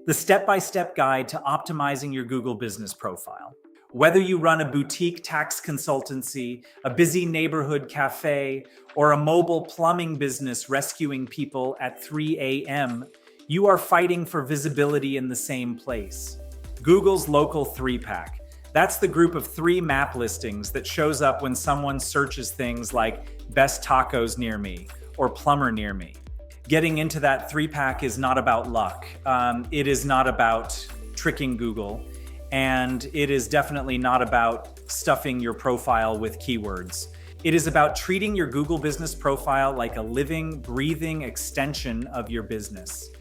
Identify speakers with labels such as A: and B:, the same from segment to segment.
A: the step-by-step guide to optimizing your Google business profile. Whether you run a boutique tax consultancy, a busy neighborhood cafe, or a mobile plumbing business rescuing people at 3 a.m., you are fighting for visibility in the same place. Google's local 3-pack. That's the group of 3 map listings that shows up when someone searches things like best tacos near me or plumber near me. Getting into that 3-pack is not about luck. It is not about tricking Google, and it is definitely not about stuffing your profile with keywords. It is about treating your Google business profile like a living, breathing extension of your business.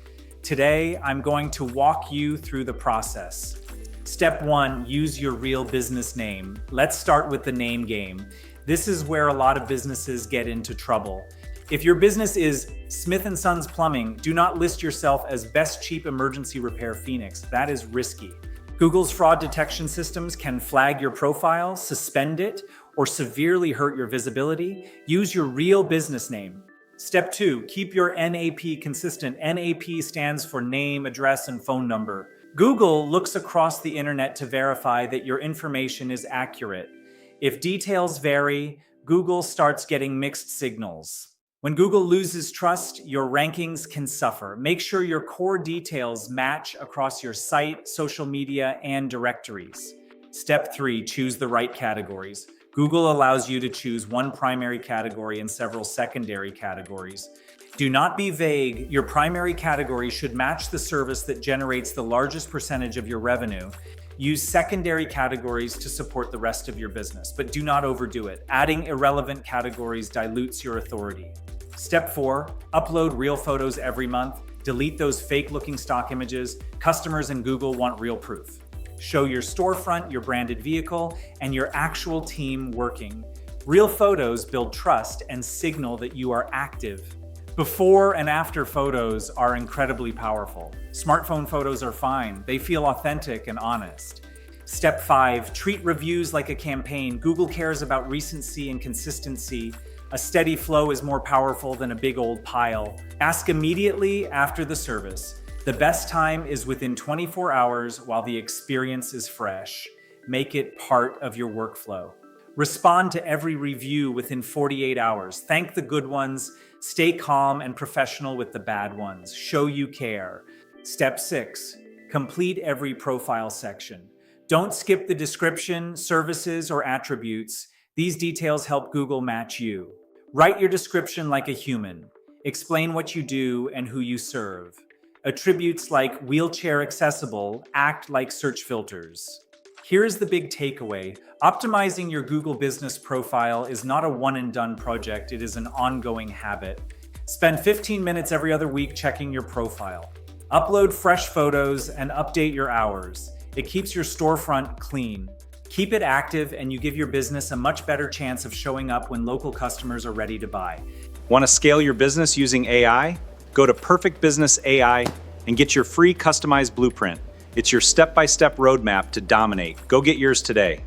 A: Today, I'm going to walk you through the process. Step 1, use your real business name. Let's start with the name game. This is where a lot of businesses get into trouble. If your business is Smith & Sons Plumbing, do not list yourself as Best Cheap Emergency Repair Phoenix. That is risky. Google's fraud detection systems can flag your profile, suspend it, or severely hurt your visibility. Use your real business name. Step 2, keep your NAP consistent. NAP stands for name, address, and phone number. Google looks across the internet to verify that your information is accurate. If details vary, Google starts getting mixed signals. When Google loses trust, your rankings can suffer. Make sure your core details match across your site, social media, and directories. Step 3, choose the right categories. Google allows you to choose one primary category and several secondary categories. Do not be vague. Your primary category should match the service that generates the largest percentage of your revenue. Use secondary categories to support the rest of your business, but do not overdo it. Adding irrelevant categories dilutes your authority. Step 4, upload real photos every month. Delete those fake-looking stock images. Customers in Google want real proof. Show your storefront, your branded vehicle, and your actual team working. Real photos build trust and signal that you are active. Before and after photos are incredibly powerful. Smartphone photos are fine. They feel authentic and honest. Step 5, treat reviews like a campaign. Google cares about recency and consistency. A steady flow is more powerful than a big old pile. Ask immediately after the service. The best time is within 24 hours while the experience is fresh. Make it part of your workflow. Respond to every review within 48 hours. Thank the good ones. Stay calm and professional with the bad ones. Show you care. Step 6, complete every profile section. Don't skip the description, services, or attributes. These details help Google match you. Write your description like a human. Explain what you do and who you serve. Attributes like wheelchair accessible act like search filters. Here's the big takeaway. Optimizing your Google business profile is not a one-and-done project. It is an ongoing habit. Spend 15 minutes every other week checking your profile. Upload fresh photos and update your hours. It keeps your storefront clean. Keep it active and you give your business a much better chance of showing up when local customers are ready to buy.
B: Want to scale your business using AI? Go to Perfect Business AI and get your free customized blueprint. It's your step-by-step roadmap to dominate. Go get yours today.